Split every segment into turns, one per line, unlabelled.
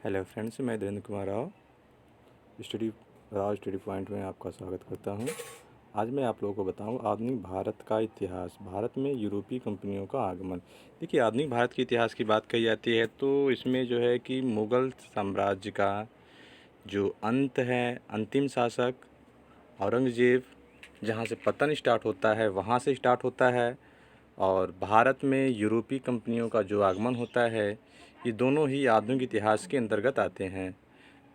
Hello friends, मैं Dhirendra Kumar Rao study point में आपका स्वागत करता हूं। आज मैं आप लोगों को बताऊं आधुनिक भारत का इतिहास, भारत में यूरोपीय कंपनियों का आगमन। देखिए, आधुनिक भारत के इतिहास की बात कही जाती है तो इसमें जो है कि मुग़ल साम्राज्य का जो अंत है, अंतिम शासक औरंगज़ेब जहाँ से पतन स्टार्ट होता है वहाँ से स्टार्ट होता है, और भारत में यूरोपीय कंपनियों का जो आगमन होता है, ये दोनों ही आधुनिक इतिहास के अंतर्गत आते हैं।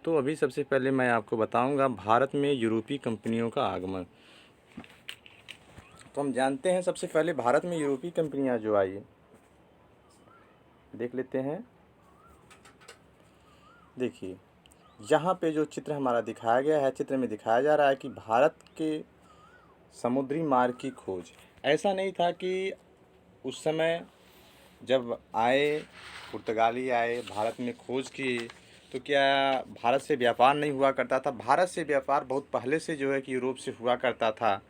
तो अभी सबसे पहले मैं आपको बताऊंगा भारत में यूरोपीय कंपनियों का आगमन। तो हम जानते हैं सबसे पहले भारत में यूरोपीय कंपनियां जो आई, देख लेते हैं। देखिए, यहाँ पे जो चित्र हमारा दिखाया गया है, चित्र में दिखाया जा रहा है कि भारत के समुद्री मार्ग की खोज। ऐसा नहीं था कि उस समय जब आए पुर्तगाली आए, भारत में खोज की, तो क्या भारत से व्यापार नहीं हुआ करता था? भारत से व्यापार बहुत पहले से जो है कि यूरोप से हुआ करता था,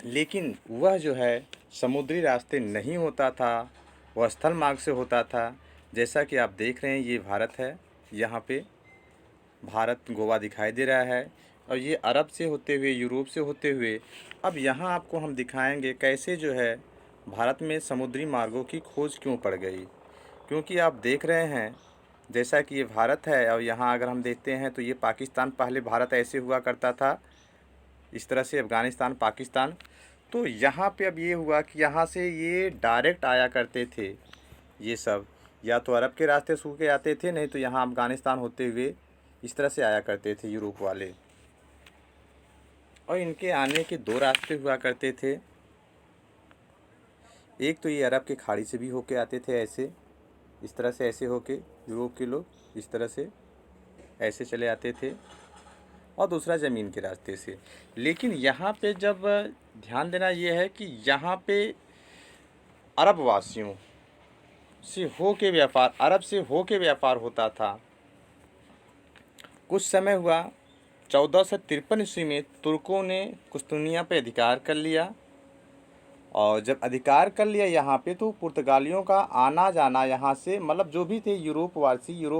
लेकिन वह जो है समुद्री रास्ते नहीं होता था, वह स्थल मार्ग से होता था। जैसा कि आप देख रहे हैं, ये भारत है, यहाँ पे भारत गोवा दिखाई दे रहा है, और ये अरब से होते हुए, यूरोप से होते हुए, अब यहाँ आपको हम दिखाएंगे कैसे जो है भारत में समुद्री मार्गों की खोज क्यों पड़ गई। क्योंकि आप देख रहे हैं जैसा कि ये भारत है, और यहाँ अगर हम देखते हैं तो ये पाकिस्तान, पहले भारत ऐसे हुआ करता था, इस तरह से अफ़गानिस्तान, पाकिस्तान। तो यहाँ पे अब ये हुआ कि यहाँ से ये डायरेक्ट आया करते थे, ये सब या तो अरब के रास्ते से के आते थे, नहीं तो यहाँ अफ़गानिस्तान होते हुए इस तरह से आया करते थे यूरोप वाले। और इनके आने के दो रास्ते हुआ करते थे। एक तो ये अरब के खाड़ी से भी होके आते थे, ऐसे इस तरह से ऐसे होके यूरोप के लोग इस तरह से ऐसे चले आते थे, और दूसरा ज़मीन के रास्ते से। लेकिन यहाँ पे जब ध्यान देना ये है कि यहाँ पे अरब वासियों से हो के व्यापार, अरब से हो के व्यापार होता था। कुछ समय हुआ, 1453 ईस्वी में तुर्कों ने कुस्तुनिया पे अधिकार कर लिया, और जब अधिकार कर लिया यहाँ पे, तो पुर्तगालियों का आना जाना यहाँ से, मतलब जो भी थे यूरोप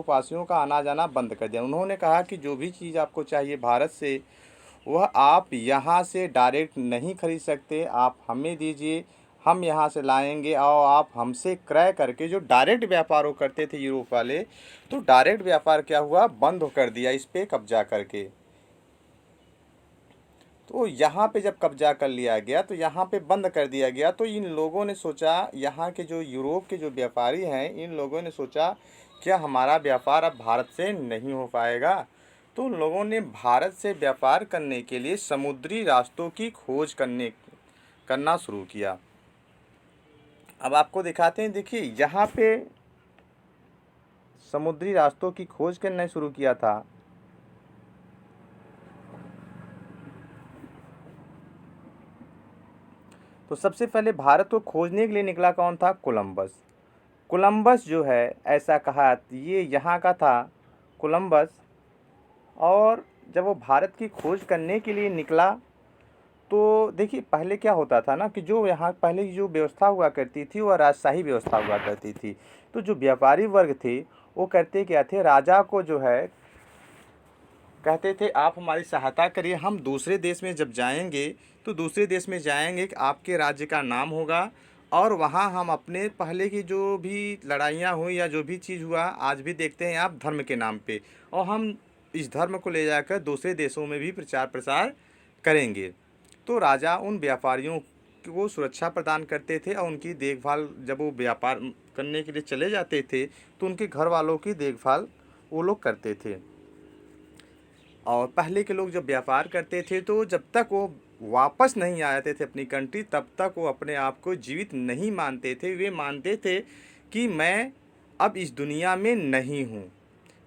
वासियों का आना जाना बंद कर दिया। उन्होंने कहा कि जो भी चीज़ आपको चाहिए भारत से, वह आप यहाँ से डायरेक्ट नहीं खरीद सकते, आप हमें दीजिए, हम यहाँ से लाएंगे, और आप हमसे क्रय करके, जो डायरेक्ट व्यापार वो करते थे यूरोप वाले, तो डायरेक्ट व्यापार क्या हुआ, बंद कर दिया इस पे कब्जा करके। तो यहाँ पे जब कब्जा कर लिया गया, तो यहाँ पे बंद कर दिया गया, तो इन लोगों ने सोचा, यहाँ के जो यूरोप के जो व्यापारी हैं, इन लोगों ने सोचा क्या हमारा व्यापार अब भारत से नहीं हो पाएगा। तो उन लोगों ने भारत से व्यापार करने के लिए समुद्री रास्तों की खोज करना शुरू किया। अब आपको दिखाते हैं। देखिए, यहाँ पे समुद्री रास्तों की खोज करना शुरू किया था। तो सबसे पहले भारत को खोजने के लिए निकला कौन था? कोलंबस। कोलंबस जो है, ऐसा कहा, ये यहाँ का था कोलंबस। और जब वो भारत की खोज करने के लिए निकला, तो देखिए पहले क्या होता था ना, कि जो यहाँ पहले की जो व्यवस्था हुआ करती थी, वह राजशाही व्यवस्था हुआ करती थी। तो जो व्यापारी वर्ग थे, वो करते क्या थे, राजा को जो है कहते थे आप हमारी सहायता करिए, हम दूसरे देश में जब जाएंगे, तो दूसरे देश में जाएंगे कि आपके राज्य का नाम होगा, और वहाँ हम अपने पहले की जो भी लड़ाइयाँ हुई या जो भी चीज़ हुआ, आज भी देखते हैं आप, धर्म के नाम पे, और हम इस धर्म को ले जाकर दूसरे देशों में भी प्रचार प्रसार करेंगे। तो राजा उन व्यापारियों को सुरक्षा प्रदान करते थे, और उनकी देखभाल, जब वो व्यापार करने के लिए चले जाते थे, तो उनके घर वालों की देखभाल वो लोग करते थे। और पहले के लोग जब व्यापार करते थे, तो जब तक वो वापस नहीं आते थे अपनी कंट्री, तब तक वो अपने आप को जीवित नहीं मानते थे। वे मानते थे कि मैं अब इस दुनिया में नहीं हूँ,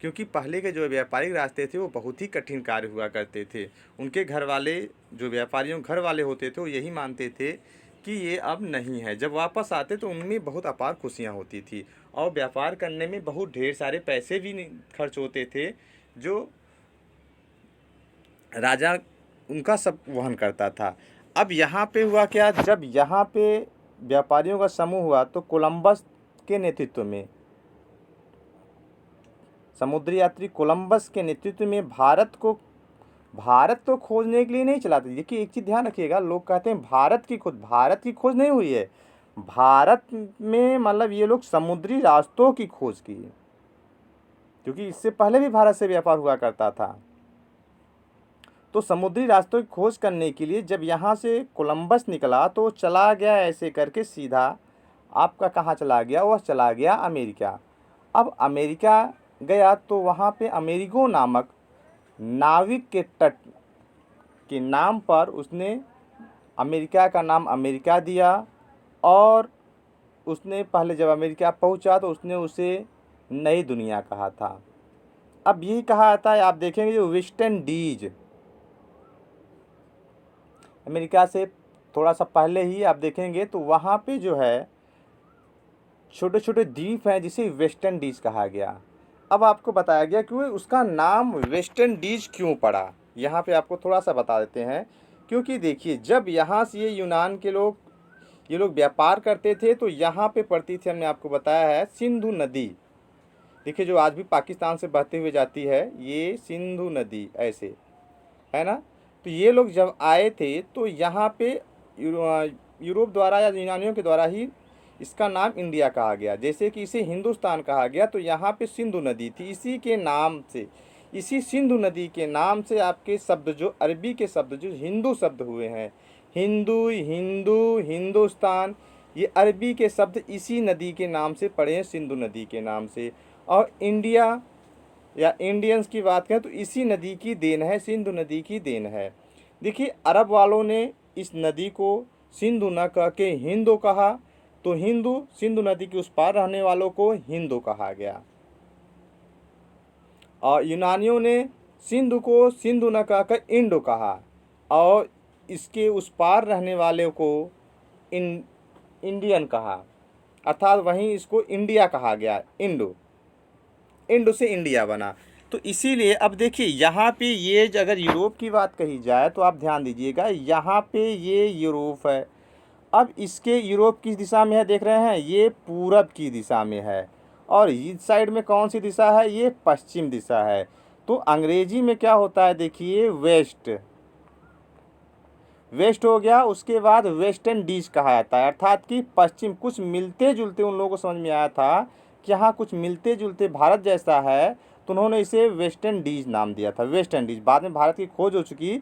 क्योंकि पहले के जो व्यापारिक रास्ते थे वो बहुत ही कठिन कार्य हुआ करते थे। उनके घर वाले, जो व्यापारियों घर वाले होते थे, वो यही मानते थे कि ये अब नहीं है। जब वापस आते तो उनमें बहुत अपार खुशियाँ होती थी, और व्यापार करने में बहुत ढेर सारे पैसे भी खर्च होते थे, जो राजा उनका सब वहन करता था। अब यहाँ पे हुआ क्या, जब यहाँ पे व्यापारियों का समूह हुआ, तो कोलंबस के नेतृत्व में समुद्री यात्री कोलंबस के नेतृत्व में भारत तो खोजने के लिए नहीं चला था। देखिए एक चीज़ ध्यान रखिएगा, लोग कहते हैं भारत की खोज नहीं हुई है। भारत में मतलब ये लोग समुद्री रास्तों की खोज की, क्योंकि इससे पहले भी भारत से व्यापार हुआ करता था। तो समुद्री रास्तों की खोज करने के लिए जब यहाँ से कोलंबस निकला तो चला गया ऐसे करके सीधा, आपका कहाँ चला गया, वह चला गया अमेरिका। अब अमेरिका गया तो वहाँ पे अमेरिगो नामक नाविक के तट के नाम पर उसने अमेरिका का नाम अमेरिका दिया। और उसने पहले जब अमेरिका पहुंचा तो उसने उसे नई दुनिया कहा था। अब यही कहा जाता है, आप देखेंगे जो वेस्ट इंडीज, अमेरिका से थोड़ा सा पहले ही आप देखेंगे तो वहाँ पे जो है छोटे छोटे द्वीप हैं जिसे वेस्ट इंडीज कहा गया। अब आपको बताया गया कि उसका नाम वेस्ट इंडीज क्यों पड़ा, यहाँ पे आपको थोड़ा सा बता देते हैं। क्योंकि देखिए जब यहाँ से ये यूनान के लोग ये लोग व्यापार करते थे तो यहाँ पे पड़ती थी, हमने आपको बताया है, सिंधु नदी। देखिए जो आज भी पाकिस्तान से बहते हुए जाती है, ये सिंधु नदी ऐसे है ना। तो ये लोग जब आए थे तो यहाँ पे यूरोप द्वारा या यूनानियों के द्वारा ही इसका नाम इंडिया कहा गया। जैसे कि इसे हिंदुस्तान कहा गया तो यहाँ पे सिंधु नदी थी, इसी के नाम से, इसी सिंधु नदी के नाम से आपके शब्द जो अरबी के शब्द जो हिंदू शब्द हुए हैं, हिंदू, हिंदू, हिंदुस्तान, ये अरबी के शब्द इसी नदी के नाम से पड़े हैं, सिंधु नदी के नाम से। और इंडिया या इंडियंस की बात करें तो इसी नदी की देन है, सिंधु नदी की देन है। देखिए अरब वालों ने इस नदी को सिंधु न कह के हिंदू कहा, तो हिंदू सिंधु नदी के उस पार रहने वालों को हिंदू कहा गया। और यूनानियों ने सिंधु को सिंधु न कहकर इंडो कहा, और इसके उस पार रहने वाले को इंडियन कहा, अर्थात वहीं इसको इंडिया कहा गया। इंडो से इंडिया बना। तो इसीलिए अब देखिए यहाँ पे ये अगर यूरोप की बात कही जाए तो आप ध्यान दीजिएगा, यहाँ पे ये यूरोप है। अब इसके यूरोप किस दिशा में है देख रहे हैं, ये पूरब की दिशा में है। और इस साइड में कौन सी दिशा है, ये पश्चिम दिशा है। तो अंग्रेजी में क्या होता है देखिए, वेस्ट हो गया। उसके बाद वेस्ट इंडीज कहा जाता है, अर्थात कि पश्चिम। कुछ मिलते जुलते उन लोगों को समझ में आया था कि यहाँ कुछ मिलते जुलते भारत जैसा है, तो उन्होंने इसे वेस्ट इंडीज नाम दिया था, वेस्ट इंडीज। बाद में भारत की खोज हो चुकी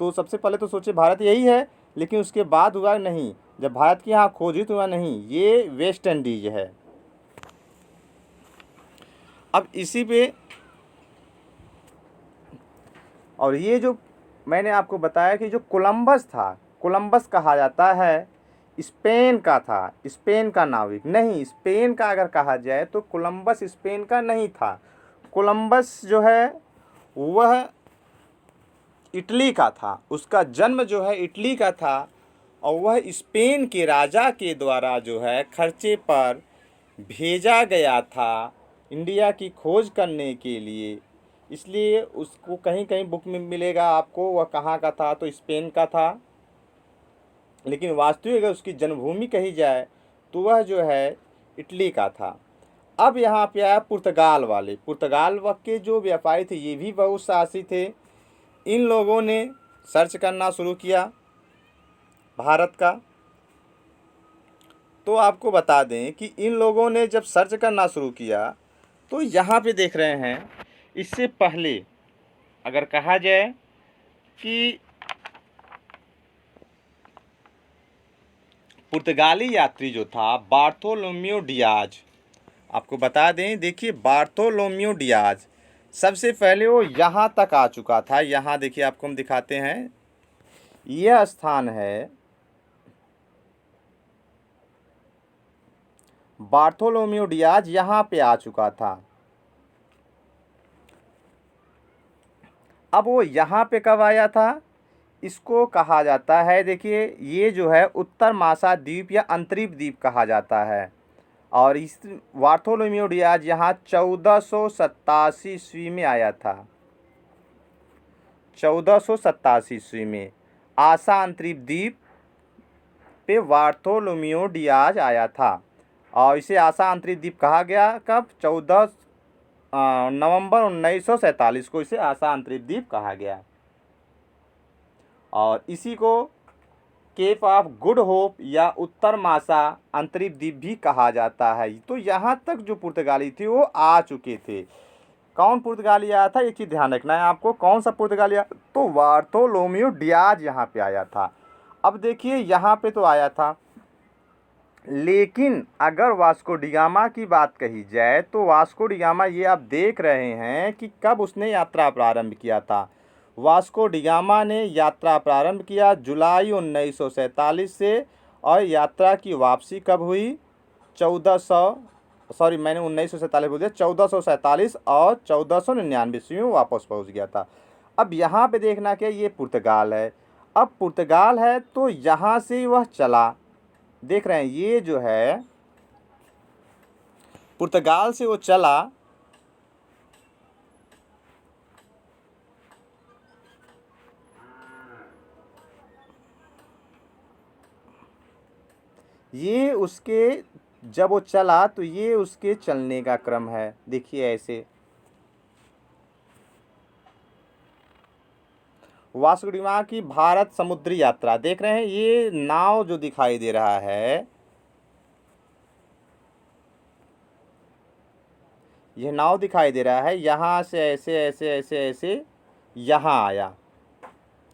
तो सबसे पहले तो सोचे भारत यही है, लेकिन उसके बाद हुआ नहीं, जब भारत की यहाँ खोज हुई तो हुआ नहीं, ये वेस्ट इंडीज है। अब इसी पे, और ये जो मैंने आपको बताया कि जो कोलंबस था, कोलंबस कहा जाता है स्पेन का था, स्पेन का नाविक नहीं। स्पेन का अगर कहा जाए तो कोलंबस स्पेन का नहीं था। कोलंबस जो है वह इटली का था, उसका जन्म जो है इटली का था। और वह स्पेन के राजा के द्वारा जो है खर्चे पर भेजा गया था इंडिया की खोज करने के लिए। इसलिए उसको कहीं कहीं बुक में मिलेगा आपको वह कहाँ का था, तो स्पेन का था। लेकिन वास्तविक अगर उसकी जन्मभूमि कही जाए तो वह जो है इटली का था। अब यहाँ पे आया पुर्तगाल वाले। पुर्तगाल के जो व्यापारी थे ये भी बहुत साहसी थे। इन लोगों ने सर्च करना शुरू किया भारत का। तो आपको बता दें कि इन लोगों ने जब सर्च करना शुरू किया तो यहाँ पे देख रहे हैं, इससे पहले अगर कहा जाए कि पुर्तगाली यात्री जो था बार्थोलोम्यू डियाज, आपको बता दें, देखिए बार्थोलोम्यू डियाज सबसे पहले वो यहाँ तक आ चुका था। यहाँ देखिए आपको हम दिखाते हैं, यह स्थान है बार्थोलोम्यू डियाज, यहाँ पे आ चुका था। अब वो यहाँ पे कब आया था, इसको कहा जाता है, देखिए ये जो है उत्तर मासा द्वीप या अंतरिप द्वीप कहा जाता है। और इस बार्थोलोम्यू डियाज यहाँ 1487 ईस्वी में आया था। 1487 ईस्वी में आसा अंतरिप द्वीप पे बार्थोलोम्यू डियाज आया था। और इसे आसा अंतरिप द्वीप कहा गया कब, नवंबर 1947 को इसे आसा अंतरिक्ष द्वीप कहा गया। और इसी को केप ऑफ गुड होप या उत्तर मासा अंतरिक्ष द्वीप भी कहा जाता है। तो यहाँ तक जो पुर्तगाली थे वो आ चुके थे। कौन पुर्तगाली आया था, एक चीज़ ध्यान रखना है आपको, कौन सा पुर्तगाली आया, तो बार्थोलोम्यू डियाज यहाँ पे आया था। अब देखिए यहाँ पे तो आया था, लेकिन अगर वास्को डी गामा की बात कही जाए तो वास्को डी गामा, ये आप देख रहे हैं कि कब उसने यात्रा प्रारंभ किया था। वास्को डी गामा ने यात्रा प्रारंभ किया जुलाई 1947 से, और यात्रा की वापसी कब हुई, 1947 बोल दिया, 1447 और 1499 ईस्वी में वापस पहुंच गया था। अब यहाँ पे देखना क्या, ये पुर्तगाल है। अब पुर्तगाल है तो यहाँ से वह चला, देख रहे हैं ये जो है पुर्तगाल से वो चला, ये उसके, जब वो चला तो ये उसके चलने का क्रम है। देखिए ऐसे वास्को डी गामा की भारत समुद्री यात्रा, देख रहे हैं ये नाव जो दिखाई दे रहा है, यह नाव दिखाई दे रहा है, यहाँ से ऐसे ऐसे ऐसे ऐसे यहाँ आया,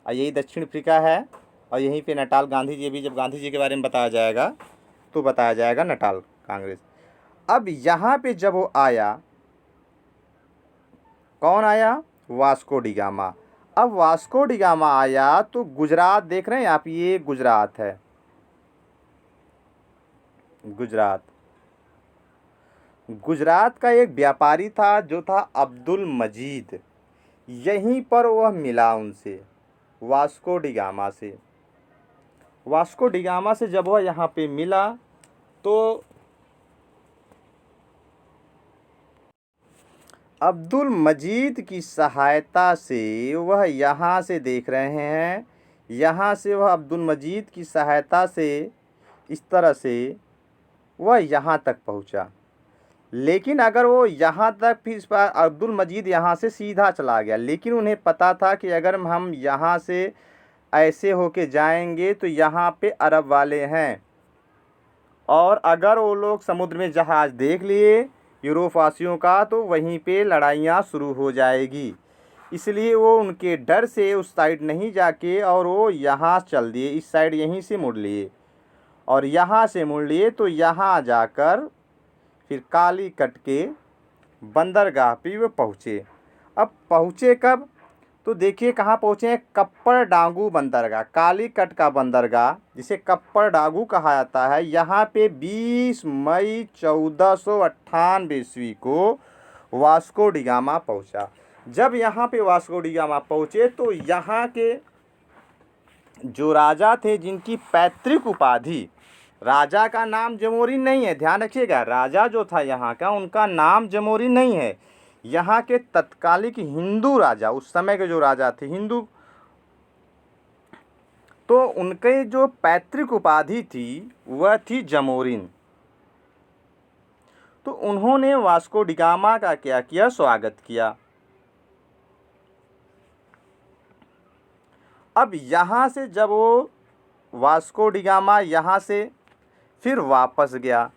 और यही दक्षिण अफ्रीका है, और यहीं पे नटाल, गांधी जी भी, जब गांधी जी के बारे में बताया जाएगा तो बताया जाएगा नटाल कांग्रेस। अब यहाँ पे जब वो आया, कौन आया, वास्को डी गामा। अब वास्को डी गामा आया तो गुजरात, देख रहे हैं आप, ये गुजरात है, गुजरात। गुजरात का एक व्यापारी था जो था अब्दुल मजीद, यहीं पर वह मिला उनसे, वास्को डी गामा से। वास्को डी गामा से जब वह यहाँ पे मिला तो अब्दुल मजीद की सहायता से वह यहाँ से, देख रहे हैं, यहाँ से वह अब्दुल मजीद की सहायता से इस तरह से वह यहाँ तक पहुँचा। लेकिन अगर वो यहाँ तक, फिर इस बार अब्दुल मजीद यहाँ से सीधा चला गया, लेकिन उन्हें पता था कि अगर हम यहाँ से ऐसे होके जाएंगे तो यहाँ पे अरब वाले हैं, और अगर वो लोग समुद्र में जहाज़ देख लिए यूरोप वासियों का तो वहीं पे लड़ाइयाँ शुरू हो जाएगी। इसलिए वो उनके डर से उस साइड नहीं जाके और वो यहाँ चल दिए, इस साइड यहीं से मुड़ लिए, और यहाँ से मुड़ लिए तो यहाँ जाकर फिर काली कट के बंदरगाह पे वो पहुँचे। अब पहुँचे कब, तो देखिए कहाँ पहुँचे हैं, कप्पर डांगू बंदरगाह, काली कट का बंदरगाह जिसे कप्पर डांगू कहा जाता है। यहाँ पे 20 मई 1498 ईस्वी को वास्को डी गामा पहुँचा। जब यहाँ पे वास्को डी गामा पहुँचे तो यहाँ के जो राजा थे, जिनकी पैतृक उपाधि, राजा का नाम जमोरिन नहीं है, ध्यान रखिएगा, राजा जो था यहाँ का उनका नाम जमोरिन नहीं है। यहाँ के तत्कालिक हिंदू राजा, उस समय के जो राजा थे हिंदू, तो उनके जो पैतृक उपाधि थी वह थी जमोरिन। तो उन्होंने वास्को डी गामा का क्या किया, स्वागत किया। अब यहाँ से जब वो वास्को डी गामा यहाँ से फिर वापस गया,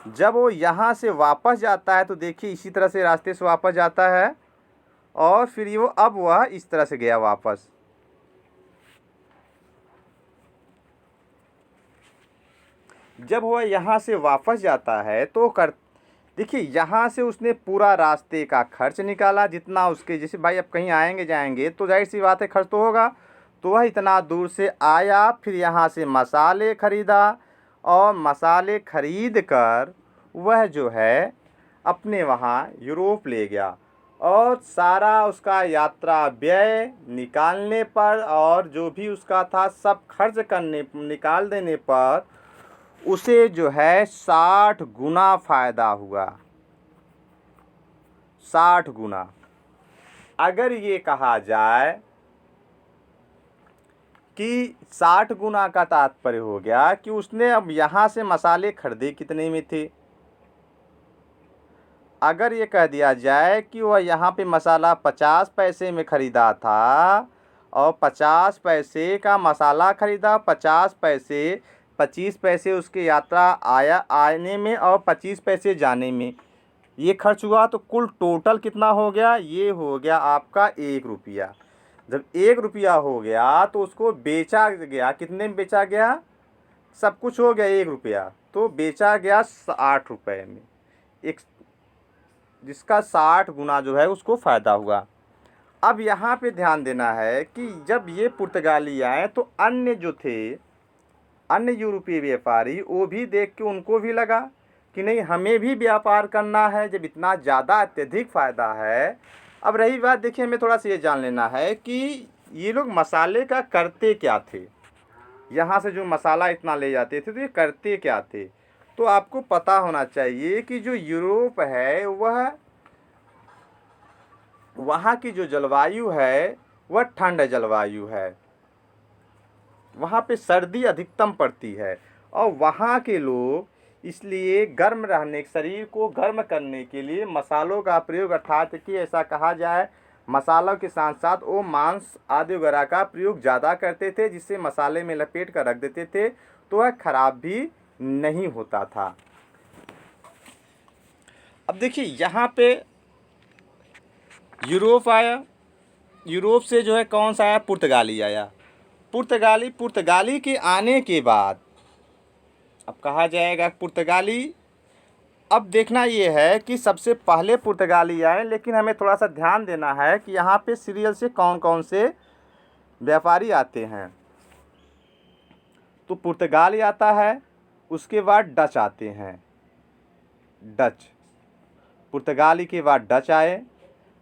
जब वो यहाँ से वापस जाता है तो देखिए इसी तरह से रास्ते से वापस जाता है, और फिर वो, अब वह इस तरह से गया वापस। जब वह यहाँ से वापस जाता है तो देखिए यहाँ से उसने पूरा रास्ते का खर्च निकाला, जितना उसके, जैसे भाई अब कहीं आएंगे जाएंगे तो जाहिर सी बात है खर्च तो होगा, तो वह इतना दूर से आया, फिर यहाँ से मसाले ख़रीदा, और मसाले खरीद कर वह जो है अपने वहाँ यूरोप ले गया, और सारा उसका यात्रा व्यय निकालने पर और जो भी उसका था सब खर्च करने, निकाल देने पर उसे जो है 60 गुना फ़ायदा हुआ। 60 गुना। अगर ये कहा जाए कि 60 गुना का तात्पर्य हो गया कि उसने अब यहाँ से मसाले खरीदे कितने में थे, अगर ये कह दिया जाए कि वह यहाँ पे मसाला 50 पैसे में ख़रीदा था और 50 पैसे का मसाला ख़रीदा, 50 पैसे 25 पैसे उसकी यात्रा आने में और 25 पैसे जाने में ये खर्च हुआ, तो कुल टोटल कितना हो गया? ये हो गया आपका 1 रुपया। जब 1 रुपया हो गया तो उसको बेचा गया, कितने में बेचा गया? सब कुछ हो गया 1 रुपया, तो बेचा गया 60 रुपये में, एक जिसका 60 गुना जो है उसको फ़ायदा हुआ। अब यहाँ पे ध्यान देना है कि जब ये पुर्तगाली आए तो अन्य जो थे, अन्य यूरोपीय व्यापारी, वो भी देख के उनको भी लगा कि नहीं, हमें भी व्यापार करना है जब इतना ज़्यादा अत्यधिक फ़ायदा है। अब रही बात, देखिए हमें थोड़ा सा ये जान लेना है कि ये लोग मसाले का करते क्या थे। यहाँ से जो मसाला इतना ले जाते थे तो ये करते क्या थे? तो आपको पता होना चाहिए कि जो यूरोप है वह, वहाँ की जो जलवायु है वह ठंड जलवायु है, वहाँ पे सर्दी अधिकतम पड़ती है और वहाँ के लोग इसलिए गर्म रहने, शरीर को गर्म करने के लिए मसालों का प्रयोग, अर्थात कि ऐसा कहा जाए मसालों के साथ साथ वो मांस आदि वगैरह का प्रयोग ज़्यादा करते थे, जिससे मसाले में लपेट कर रख देते थे तो वह खराब भी नहीं होता था। अब देखिए यहाँ पे यूरोप आया, यूरोप से जो है कौन सा आया? पुर्तगाली आया। पुर्तगाली के आने के बाद अब कहा जाएगा पुर्तगाली, अब देखना ये है कि सबसे पहले पुर्तगाली आए, लेकिन हमें थोड़ा सा ध्यान देना है कि यहाँ पे सीरियल से कौन कौन से व्यापारी आते हैं। तो पुर्तगाली आता है, उसके बाद डच आते हैं, डच, पुर्तगाली के बाद डच आए,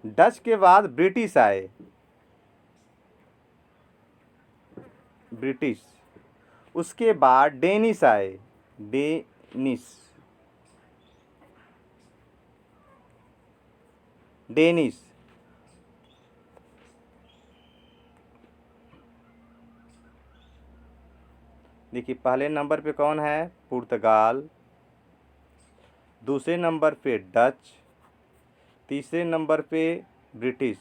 डच के बाद ब्रिटिश आए, ब्रिटिश, उसके बाद डेनिश आए, डेनिश, डेनिश, देखिए पहले नंबर पे कौन है? पुर्तगाल, दूसरे नंबर पे डच, तीसरे नंबर पे ब्रिटिश,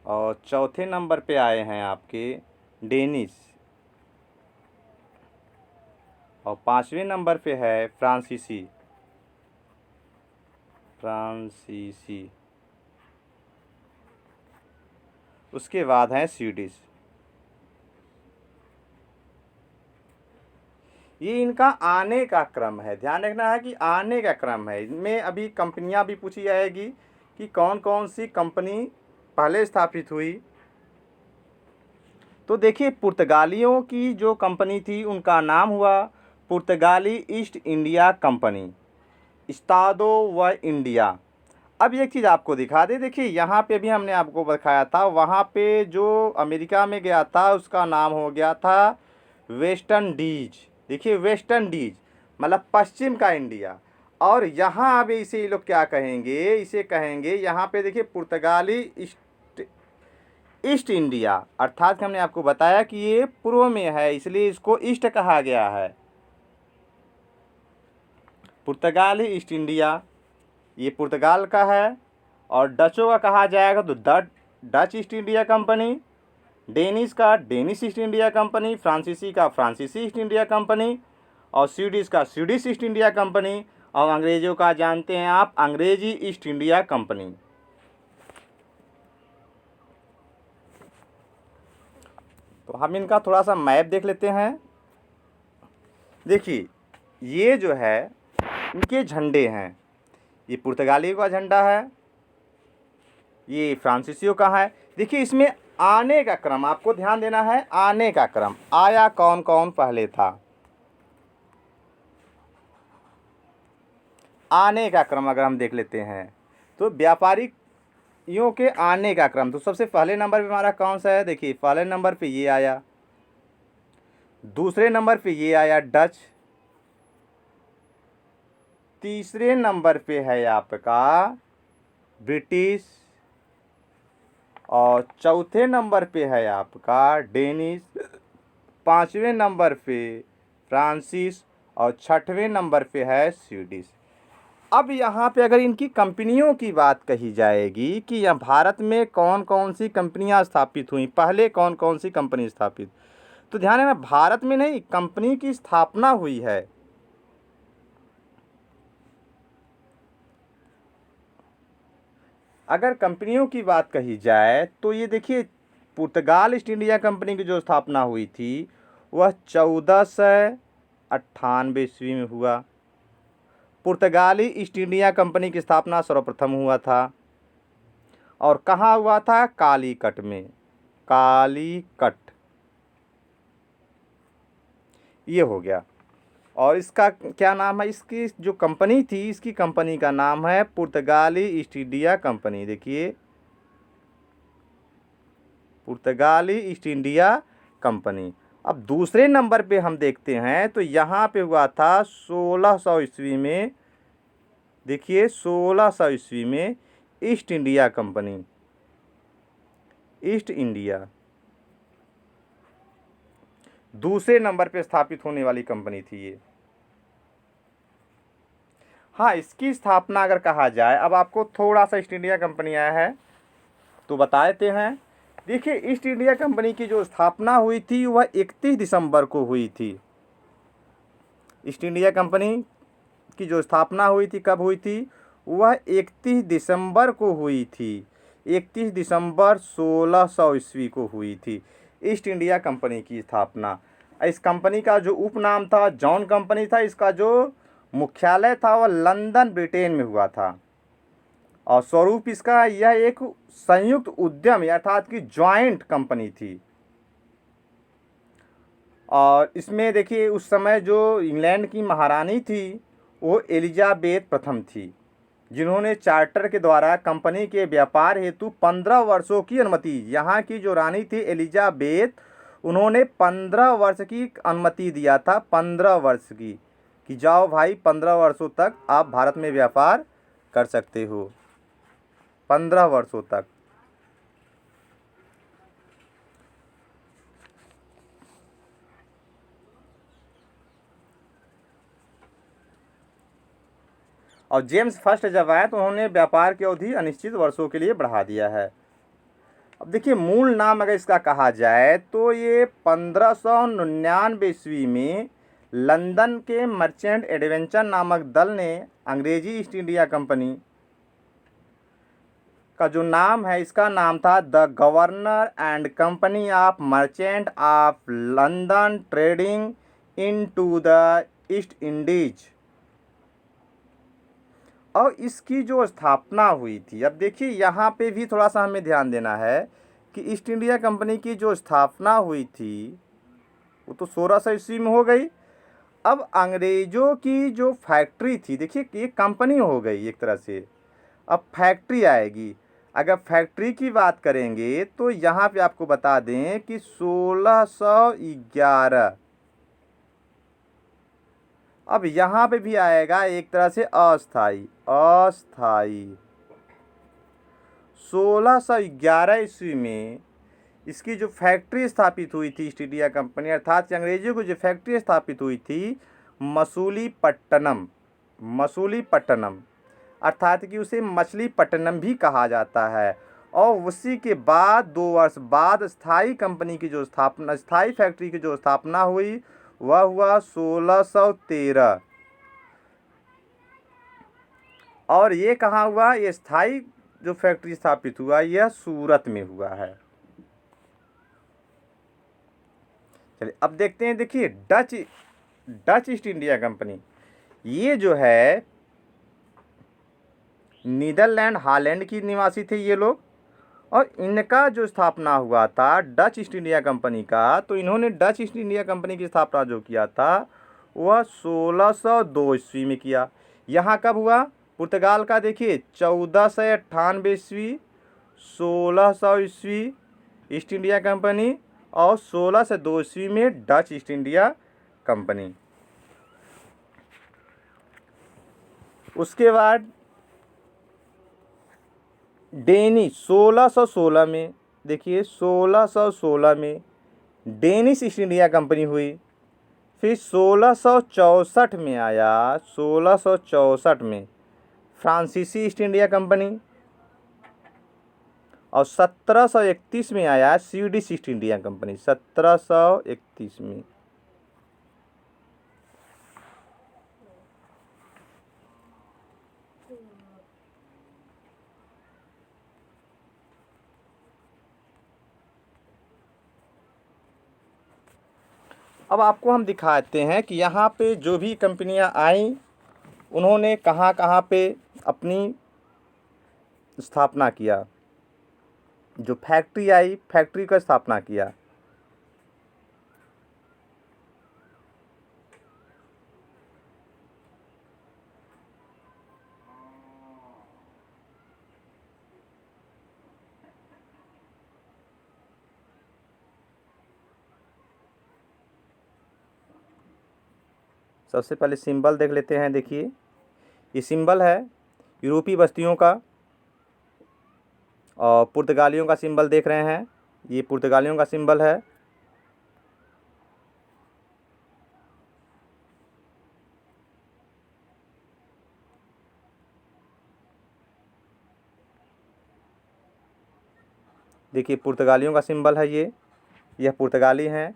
और चौथे नंबर पे आए हैं आपके डेनिश, और पांचवें नंबर पे है फ्रांसीसी, फ्रांसीसी, उसके बाद है स्वीडिश। ये इनका आने का क्रम है, ध्यान रखना है कि आने का क्रम है। इनमें अभी कंपनियां भी पूछी जाएगी कि कौन कौन सी कंपनी पहले स्थापित हुई। तो देखिए पुर्तगालियों की जो कंपनी थी उनका नाम हुआ पुर्तगाली ईस्ट इंडिया कंपनी, इस्तादो व इंडिया। अब एक चीज़ आपको दिखा दे, देखिए यहाँ पे भी हमने आपको दिखाया था, वहाँ पे जो अमेरिका में गया था उसका नाम हो गया था वेस्ट इंडीज। देखिए वेस्ट इंडीज मतलब पश्चिम का इंडिया, और यहाँ अब इसे ये लोग क्या कहेंगे? इसे कहेंगे यहाँ पे देखिए पुर्तगाली ईस्ट इंडिया, अर्थात हमने आपको बताया कि ये पूर्व में है इसलिए इसको ईस्ट कहा गया है। पुर्तगाली ईस्ट इंडिया ये पुर्तगाल का है, और डचों का कहा जाएगा तो Dutch east India company, Danish का डेनिश ईस्ट इंडिया कंपनी, फ्रांसीसी का फ्रांसीसी ईस्ट इंडिया कंपनी, और स्वीडिश का स्वीडिश ईस्ट इंडिया कंपनी, और अंग्रेज़ों का जानते हैं आप अंग्रेजी ईस्ट इंडिया कंपनी। तो हम इनका थोड़ा सा मैप देख लेते हैं। देखिए ये जो है इनके झंडे हैं, ये पुर्तगाली का झंडा है, ये फ्रांसीसियों का है। देखिए इसमें आने का क्रम आपको ध्यान देना है, आने का क्रम आया कौन कौन पहले था, आने का क्रम अगर हम देख लेते हैं तो व्यापारियों के आने का क्रम, तो सबसे पहले नंबर पे हमारा कौन सा है? देखिए पहले नंबर पे ये आया, दूसरे नंबर पे ये आया डच, तीसरे नंबर पे है आपका ब्रिटिश, और चौथे नंबर पे है आपका डेनिश, 5वें नंबर पे फ्रांसीस और 6वें नंबर पे है स्वीडिश। अब यहाँ पे अगर इनकी कंपनियों की बात कही जाएगी कि यहाँ भारत में कौन कौन सी कंपनियाँ स्थापित हुई, पहले कौन कौन सी कंपनी स्थापित, तो ध्यान है भारत में नहीं, कंपनी की स्थापना हुई है। अगर कंपनियों की बात कही जाए तो ये देखिए, पुर्तगाल ईस्ट इंडिया कंपनी की जो स्थापना हुई थी वह 1498 ईस्वी में हुआ। पुर्तगाली ईस्ट इंडिया कंपनी की स्थापना सर्वप्रथम हुआ था और कहाँ हुआ था? कालीकट में। कालीकट, ये हो गया। और इसका क्या नाम है? इसकी जो कंपनी थी, इसकी कंपनी का नाम है पुर्तगाली ईस्ट इंडिया कंपनी। देखिए, पुर्तगाली ईस्ट इंडिया कंपनी। अब दूसरे नंबर पे हम देखते हैं तो यहाँ पे हुआ था 1600 ईस्वी में। देखिए, 1600 ईस्वी में east India company, east India दूसरे नंबर पे स्थापित होने वाली कंपनी थी ये। हाँ, इसकी स्थापना अगर कहा जाए, अब आपको थोड़ा सा ईस्ट इंडिया कंपनी आया है तो बता देते हैं। देखिए, ईस्ट इंडिया कंपनी की जो स्थापना हुई थी वह 31 दिसंबर को हुई थी। ईस्ट इंडिया कंपनी की जो स्थापना हुई थी, कब हुई थी? वह 31 दिसंबर को हुई थी। 31 दिसंबर 1600 ईस्वी को हुई थी ईस्ट इंडिया कंपनी की स्थापना। इस कंपनी का जो उपनाम था जॉन कंपनी था। इसका जो मुख्यालय था वह लंदन, ब्रिटेन में हुआ था। और स्वरूप इसका यह एक संयुक्त उद्यम अर्थात कि ज्वाइंट कंपनी थी। और इसमें देखिए, उस समय जो इंग्लैंड की महारानी थी वो एलिजाबेथ प्रथम थी, जिन्होंने चार्टर के द्वारा कंपनी के व्यापार हेतु 15 वर्षों की अनुमति, यहाँ की जो रानी थी एलिजाबेथ, उन्होंने 15 वर्ष की अनुमति दिया था, 15 वर्ष की, कि जाओ भाई 15 वर्षों तक आप भारत में व्यापार कर सकते हो, 15 वर्षों तक। और जेम्स फर्स्ट जब आए तो उन्होंने व्यापार की अवधि अनिश्चित वर्षों के लिए बढ़ा दिया है। अब देखिए, मूल नाम अगर इसका कहा जाए तो ये 1599 ईस्वी में लंदन के मर्चेंट एडवेंचर नामक दल ने अंग्रेजी ईस्ट इंडिया कंपनी का जो नाम है, इसका नाम था the governor and company of merchant of London trading into the East Indies. और इसकी जो स्थापना हुई थी, अब देखिए यहाँ पे भी थोड़ा सा हमें ध्यान देना है कि ईस्ट इंडिया कंपनी की जो स्थापना हुई थी वो तो 1600 ईस्वी में हो गई। अब अंग्रेज़ों की जो फैक्ट्री थी, देखिए ये कंपनी हो गई एक तरह से, अब फैक्ट्री आएगी। अगर फैक्ट्री की बात करेंगे तो यहाँ पे आपको बता दें कि 1611, अब यहाँ पे भी आएगा एक तरह से अस्थाई, अस्थाई। 1611 ईस्वी में इसकी जो फैक्ट्री स्थापित हुई थी ईस्ट इंडिया कंपनी, अर्थात अंग्रेजों की जो फैक्ट्री स्थापित हुई थी मसूलीपट्टनम, मसूलीपट्टनम, अर्थात कि उसे मछलीपट्टनम भी कहा जाता है। और उसी के बाद 2 वर्ष बाद स्थाई कंपनी की जो स्थापना, स्थाई फैक्ट्री की जो स्थापना हुई वह हुआ 1613। और ये कहाँ हुआ? ये स्थाई जो फैक्ट्री स्थापित हुआ यह सूरत में हुआ है। चलिए अब देखते हैं। देखिए, डच ईस्ट इंडिया कंपनी, ये जो है नीदरलैंड, हॉलैंड की निवासी थे ये लोग। और इनका जो स्थापना हुआ था डच ईस्ट इंडिया कंपनी का, तो इन्होंने डच ईस्ट इंडिया कंपनी की स्थापना जो किया था वह 1602 ईस्वी में किया। यहाँ कब हुआ? पुर्तगाल का देखिए 1498 ईस्वी, 1600 ईस्वी ईस्ट इंडिया कंपनी, और 1602 ईस्वी में डच ईस्ट इंडिया कंपनी। उसके बाद डेनी 1616 में, देखिए 1616 में डेनिश ईस्ट इंडिया कंपनी हुई। फिर 1664 में आया, 1664 में फ्रांसीसी ईस्ट इंडिया कंपनी, और 1731 में आया स्वीडिश ईस्ट इंडिया कंपनी, 1731 में। अब आपको हम दिखाते हैं कि यहाँ पे जो भी कंपनियाँ आईं उन्होंने कहाँ कहाँ पे अपनी स्थापना किया। जो फैक्ट्री आई, फैक्ट्री का स्थापना किया। सबसे पहले सिंबल देख लेते हैं। देखिए ये सिंबल है यूरोपीय बस्तियों का, और पुर्तगालियों का सिंबल देख रहे हैं, ये पुर्तगालियों का सिंबल है। देखिए पुर्तगालियों का सिंबल है ये, यह पुर्तगाली हैं।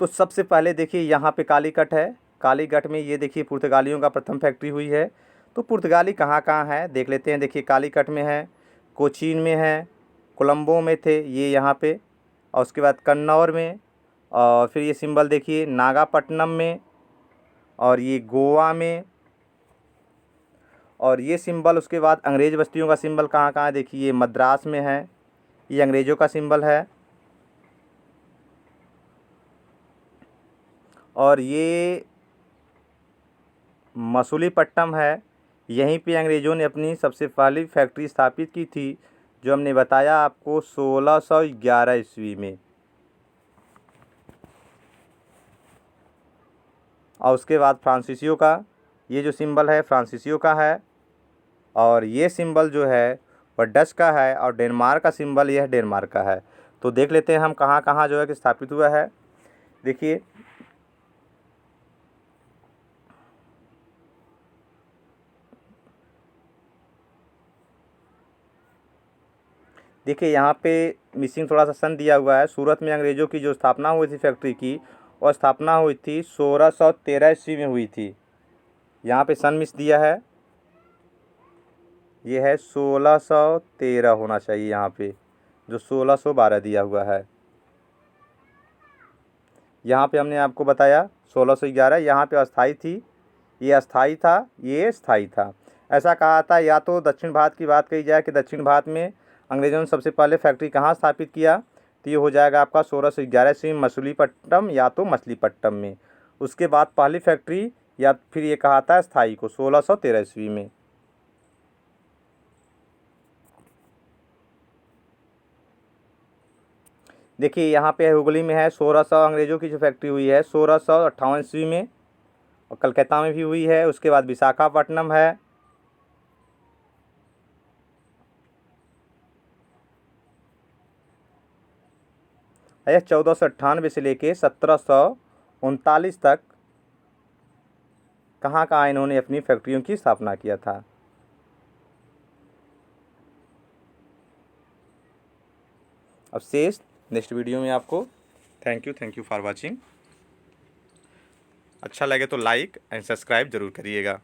तो सबसे पहले देखिए यहाँ पे कालीकट है, कालीकट में ये देखिए पुर्तगालियों का प्रथम फैक्ट्री हुई है। तो पुर्तगाली कहाँ कहाँ है देख लेते हैं। देखिए कालीकट में है, कोचीन में है, कोलंबो में थे ये यहाँ पे, और उसके बाद कन्नौर में, और फिर ये सिंबल देखिए नागापट्टनम में, और ये गोवा में, और ये सिंबल उसके बाद अंग्रेज़ बस्तियों का सिंबल कहाँ कहाँ है देखिए, ये मद्रास में है, ये अंग्रेज़ों का सिंबल है। और ये मसूलीपट्टनम है, यहीं पे अंग्रेज़ों ने अपनी सबसे पहली फैक्ट्री स्थापित की थी, जो हमने बताया आपको 1611 ईस्वी में। और उसके बाद फ्रांसीसियों का ये जो सिंबल है फ्रांसीसियों का है, और ये सिंबल जो है वह डच का है, और डेनमार्क का सिंबल यह डेनमार्क का है। तो देख लेते हैं हम कहाँ कहाँ जो है कि स्थापित हुआ है। देखिए देखिए यहाँ पे मिसिंग थोड़ा सा सन दिया हुआ है। सूरत में अंग्रेज़ों की जो स्थापना हुई थी फैक्ट्री की, और स्थापना हुई थी 1613 ईस्वी में हुई थी। यहाँ पे सन मिस दिया है, ये है 1613 होना चाहिए यहाँ पे, जो 1612 दिया हुआ है। यहाँ पे हमने आपको बताया 1611 यहाँ पे अस्थाई थी, ये अस्थाई था, ये स्थाई था। ऐसा कहा था, या तो दक्षिण भारत की बात कही जाए कि दक्षिण भारत में अंग्रेज़ों ने सबसे पहले फैक्ट्री कहाँ स्थापित किया, तो ये हो जाएगा आपका 1611 ईस्वी में मछलीपट्टनम या तो मछलीपट्टनम में। उसके बाद पहली फैक्ट्री, या फिर ये कहा था स्थाई को 1613 ईस्वी में। देखिए यहाँ पे हुगली में है 1600 अंग्रेज़ों की जो फैक्ट्री हुई है 1658 ईस्वी में, और कलकत्ता में भी हुई है। उसके बाद विशाखापट्टनम है, यह 1498 से लेके 1739 तक कहाँ कहाँ इन्होंने अपनी फैक्ट्रियों की स्थापना किया था। अब शेष नेक्स्ट वीडियो में आपको। Thank you for watching. अच्छा लगे तो लाइक एंड सब्सक्राइब ज़रूर करिएगा।